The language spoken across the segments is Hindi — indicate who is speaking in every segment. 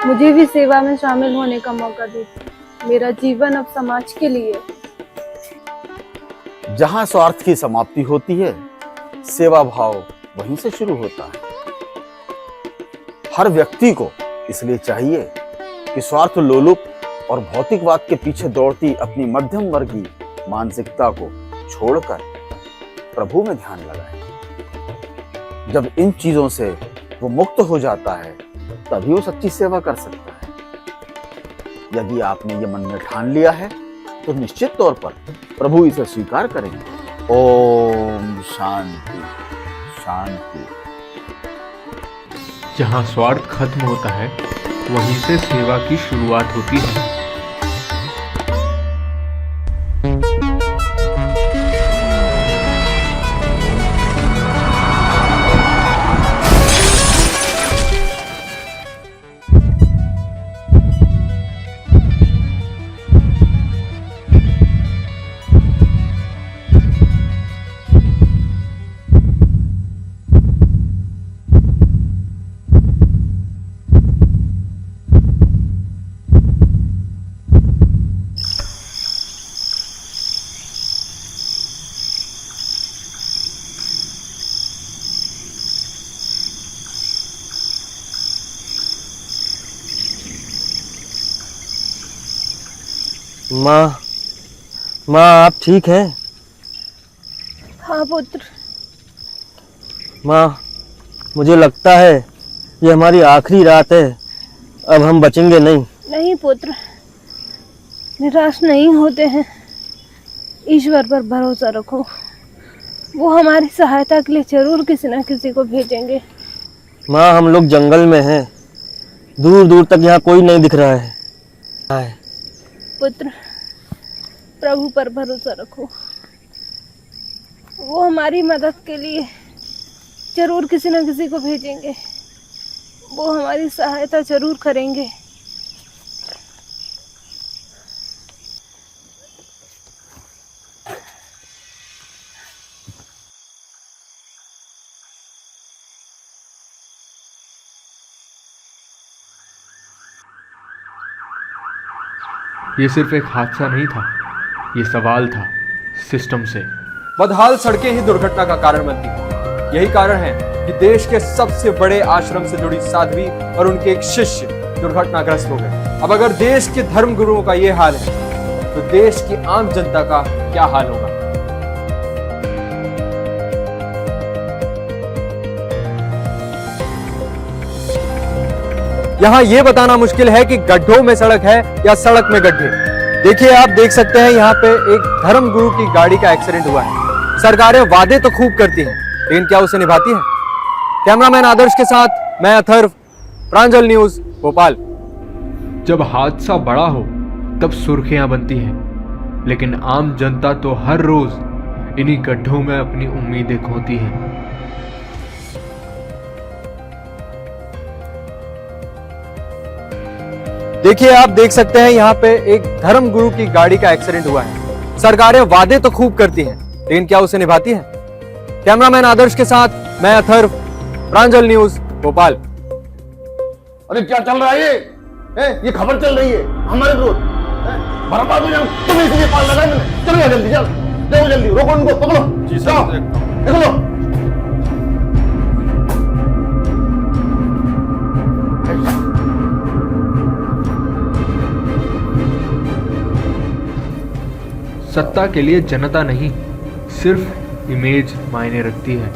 Speaker 1: मुझे भी सेवा में शामिल होने का मौका दीजिए। मेरा जीवन अब समाज के लिए।
Speaker 2: जहां स्वार्थ की समाप्ति होती है, सेवा भाव वहीं से शुरू होता है। हर व्यक्ति को इसलिए चाहिए कि स्वार्थ लोलुप और भौतिकवाद के पीछे दौड़ती अपनी मध्यम वर्गीय मानसिकता को छोड़कर प्रभु में ध्यान लगाए। जब इन चीजों से वो मुक्त हो जाता है, तभी वो सच्ची सेवा कर सकता है। यदि आपने ये मन में ठान लिया है, तो निश्चित तौर पर प्रभु इसे स्वीकार करेंगे। ओम शांति शांति।
Speaker 3: जहाँ स्वार्थ खत्म होता है, वहीं से सेवा की शुरुआत होती है।
Speaker 4: माँ, आप ठीक हैं?
Speaker 1: हाँ पुत्र।
Speaker 4: माँ, मुझे लगता है ये हमारी आखिरी रात है। अब हम बचेंगे नहीं।
Speaker 1: नहीं पुत्र, निराश नहीं होते हैं। ईश्वर पर भरोसा रखो, वो हमारी सहायता के लिए जरूर किसी न किसी को भेजेंगे।
Speaker 4: माँ, हम लोग जंगल में हैं। दूर दूर तक यहाँ कोई नहीं दिख रहा है।
Speaker 1: पुत्र, प्रभु पर भरोसा रखो, वो हमारी मदद के लिए जरूर किसी न किसी को भेजेंगे। वो हमारी सहायता जरूर करेंगे।
Speaker 3: ये सिर्फ एक हादसा नहीं था, ये सवाल था सिस्टम से।
Speaker 5: बदहाल सड़कें ही दुर्घटना का कारण बनती हैं। यही कारण है कि देश के सबसे बड़े आश्रम से जुड़ी साध्वी और उनके एक शिष्य दुर्घटनाग्रस्त हो गए। अब अगर देश के धर्म गुरुओं का ये हाल है, तो देश की आम जनता का क्या हाल होगा? यहाँ ये बताना मुश्किल है कि गड्ढों में सड़क है या सड़क में गड्ढे। देखिए, आप देख सकते हैं यहाँ पे एक धर्म गुरु की गाड़ी का एक्सीडेंट हुआ है। सरकारें वादे तो खूब करती हैं, लेकिन क्या उसे निभाती हैं? कैमरामैन आदर्श के साथ मैं अथर्व, प्रांजल न्यूज, भोपाल।
Speaker 3: जब हादसा बड़ा हो तब सुर्खियां बनती हैं, लेकिन आम जनता तो हर रोज इन्हीं गड्ढों में अपनी उम्मीदें खोती है।
Speaker 5: देखिए, आप देख सकते हैं यहाँ पे एक धर्म गुरु की गाड़ी का एक्सीडेंट हुआ है। सरकारें वादे तो खूब करती हैं, लेकिन क्या उसे निभाती हैं? कैमरामैन आदर्श के साथ मैं अथर्व, प्रांजल न्यूज, भोपाल।
Speaker 2: अरे क्या चल रहा है ये खबर चल रही है हमारे विरोध। बर्बाद हो जाओ तुम, इसलिए पाल लगा मैंने। चलो जल्दी, चलो जल्दी, रोको उनको, पकड़ो। जी सर, देखो।
Speaker 3: सत्ता के लिए जनता नहीं, सिर्फ इमेज मायने रखती है।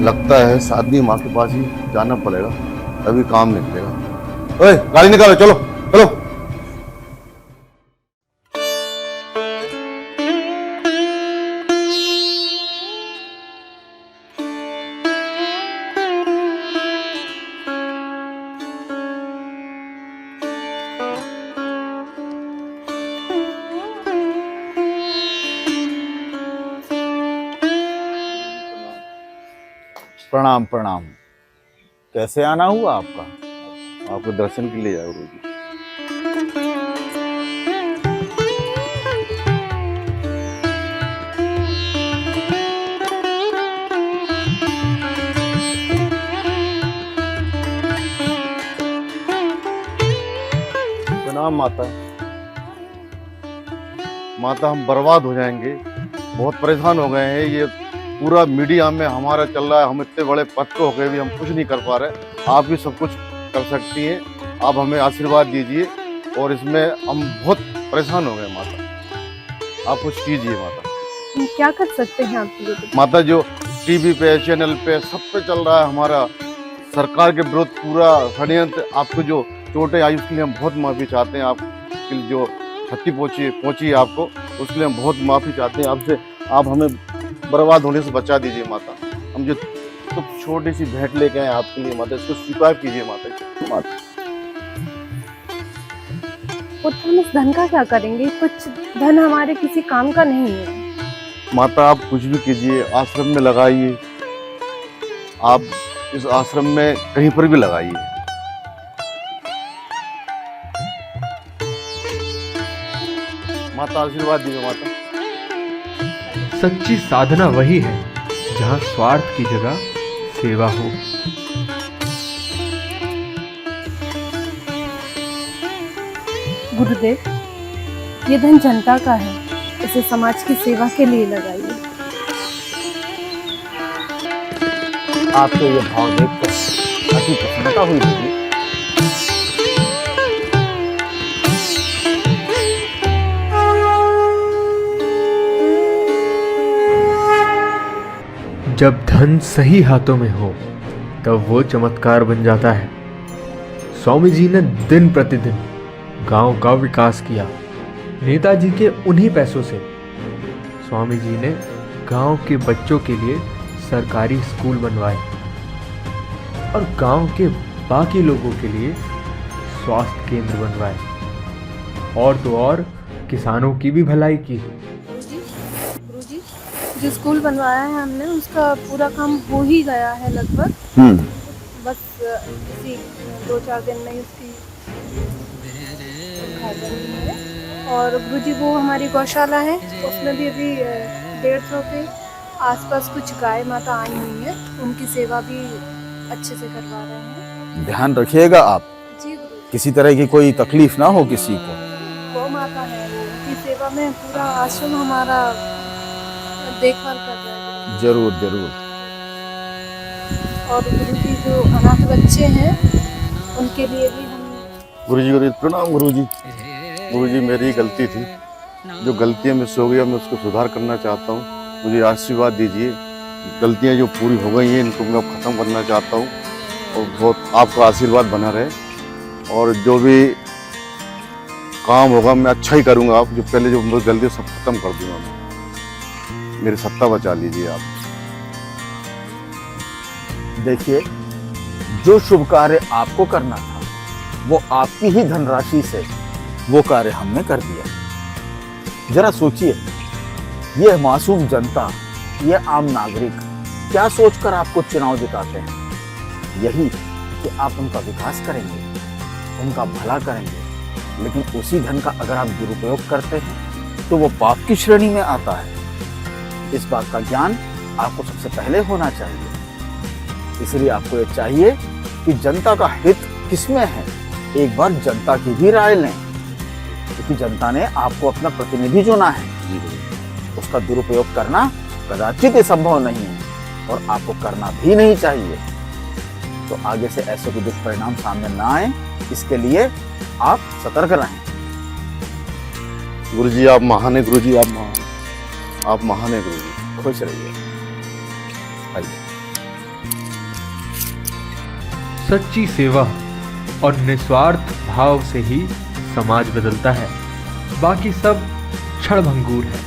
Speaker 6: लगता है साध्वी माँ के पास ही जाना पड़ेगा, तभी काम निकलेगा। ओए, गाड़ी निकालो, चलो चलो।
Speaker 2: प्रणाम प्रणाम। कैसे आना हुआ आपका?
Speaker 6: आपके दर्शन के लिए जाओ गुरु जी। हाँ माता, माता हम बर्बाद हो जाएंगे, बहुत परेशान हो गए हैं। ये पूरा मीडिया में हमारा चल रहा है, हम इतने बड़े पद पे हो गए भी हम कुछ नहीं कर पा रहे। आप भी सब कुछ कर सकती हैं, आप हमें आशीर्वाद दीजिए। और इसमें हम बहुत परेशान हो गए माता, आप कुछ कीजिए माता।
Speaker 1: हम क्या कर सकते हैं आपके लिए?
Speaker 6: माता जो टीवी पे, चैनल पे, सब पे चल रहा है हमारा सरकार के विरुद्ध पूरा षड्यंत्र, आपको जो चोटें आई उसके लिए हम बहुत माफ़ी चाहते हैं। आपके लिए जो क्षति पहुंची आपको, उसके लिए हम बहुत माफ़ी चाहते हैं आपसे। आप हमें बर्बाद होने से बचा दीजिए माता। हम जो तो छोटी सी भेंट लेके आए आपके लिए माता, इसको स्वीकार कीजिए माता। माता
Speaker 1: पुत्र, हम इस धन का क्या करेंगे? कुछ धन हमारे किसी काम का नहीं है।
Speaker 6: माता आप कुछ भी कीजिए, आश्रम में लगाइए, आप इस आश्रम में कहीं पर भी लगाइए। माता आशीर्वाद दीजिए माता।
Speaker 3: सच्ची साधना वही है जहाँ स्वार्थ की जगह सेवा हो।
Speaker 1: गुरुदेव, ये धन जनता का है, इसे समाज की सेवा के लिए लगाइए।
Speaker 2: आपको ये भाव देखकर अति प्रसन्नता हुई दीदी।
Speaker 3: जब धन सही हाथों में हो तब वो चमत्कार बन जाता है। स्वामी जी ने दिन प्रतिदिन गांव का विकास किया। नेताजी के उन्हीं पैसों से स्वामी जी ने गांव के बच्चों के लिए सरकारी स्कूल बनवाए और गांव के बाकी लोगों के लिए स्वास्थ्य केंद्र बनवाए, और तो और किसानों की भी भलाई की।
Speaker 1: गुरुजी, जो स्कूल बनवाया है हमने, उसका पूरा काम हो ही गया है लगभग। बस इसी 2-4 दिन में उसकी उद्घाटन है। और गुरुजी, वो हमारी गौशाला है, उसमें भी अभी 150 के आसपास कुछ गाय माता आई हुई है, उनकी सेवा भी अच्छे से करवा रहे हैं।
Speaker 2: ध्यान रखिएगा आप,
Speaker 1: जी गुरुजी।
Speaker 2: किसी तरह की कोई तकलीफ ना हो किसी को।
Speaker 1: गौ माता है वो, उनकी सेवा में पूरा आश्रम हमारा देखभाल कर रहा है।
Speaker 2: जरूर जरूर।
Speaker 1: और गुरुजी, जो अनाथ बच्चे हैं उनके लिए भी हम।
Speaker 6: गुरुजी प्रणाम। गुरुजी मेरी गलती थी, जो गलतियाँ मुझसे हो गई मैं उसको सुधार करना चाहता हूँ। मुझे आशीर्वाद दीजिए, गलतियाँ जो पूरी हो गई हैं इनको मैं खत्म करना चाहता हूँ, और बहुत आपका आशीर्वाद बना रहे। और जो भी काम होगा मैं अच्छा ही करूँगा। आप जो पहले जो मेरी गलती सब खत्म कर दूंगा मैं। मेरी सत्ता बचा लीजिए आप।
Speaker 2: देखिए, जो शुभ कार्य आपको करना था वो आपकी ही धनराशि से वो कार्य हमने कर दिया। जरा सोचिए, यह मासूम जनता, यह आम नागरिक क्या सोचकर आपको चुनाव जिताते हैं? यही कि आप उनका विकास करेंगे, उनका भला करेंगे। लेकिन उसी धन का अगर आप दुरुपयोग करते हैं तो वो पाप की श्रेणी में आता है। इस बात का ज्ञान आपको सबसे पहले होना चाहिए। इसलिए आपको ये चाहिए कि जनता का हित किसमें है, एक बार जनता की भी राय लें, क्योंकि जनता ने आपको अपना प्रतिनिधि चुना है। उसका दुरुपयोग करना कदाचित ही संभव नहीं है और आपको करना भी नहीं चाहिए। तो आगे से ऐसे कोई दुष्परिणाम सामने ना आए, इसके लिए आप सतर्क रहें।
Speaker 6: गुरुजी आप महान है, गुरुजी आप महान, आप महान है गुरुजी।
Speaker 2: खुश रहिए। आइए।
Speaker 3: सच्ची सेवा और निस्वार्थ भाव से ही समाज बदलता है, बाकी सब क्षणभंगुर है।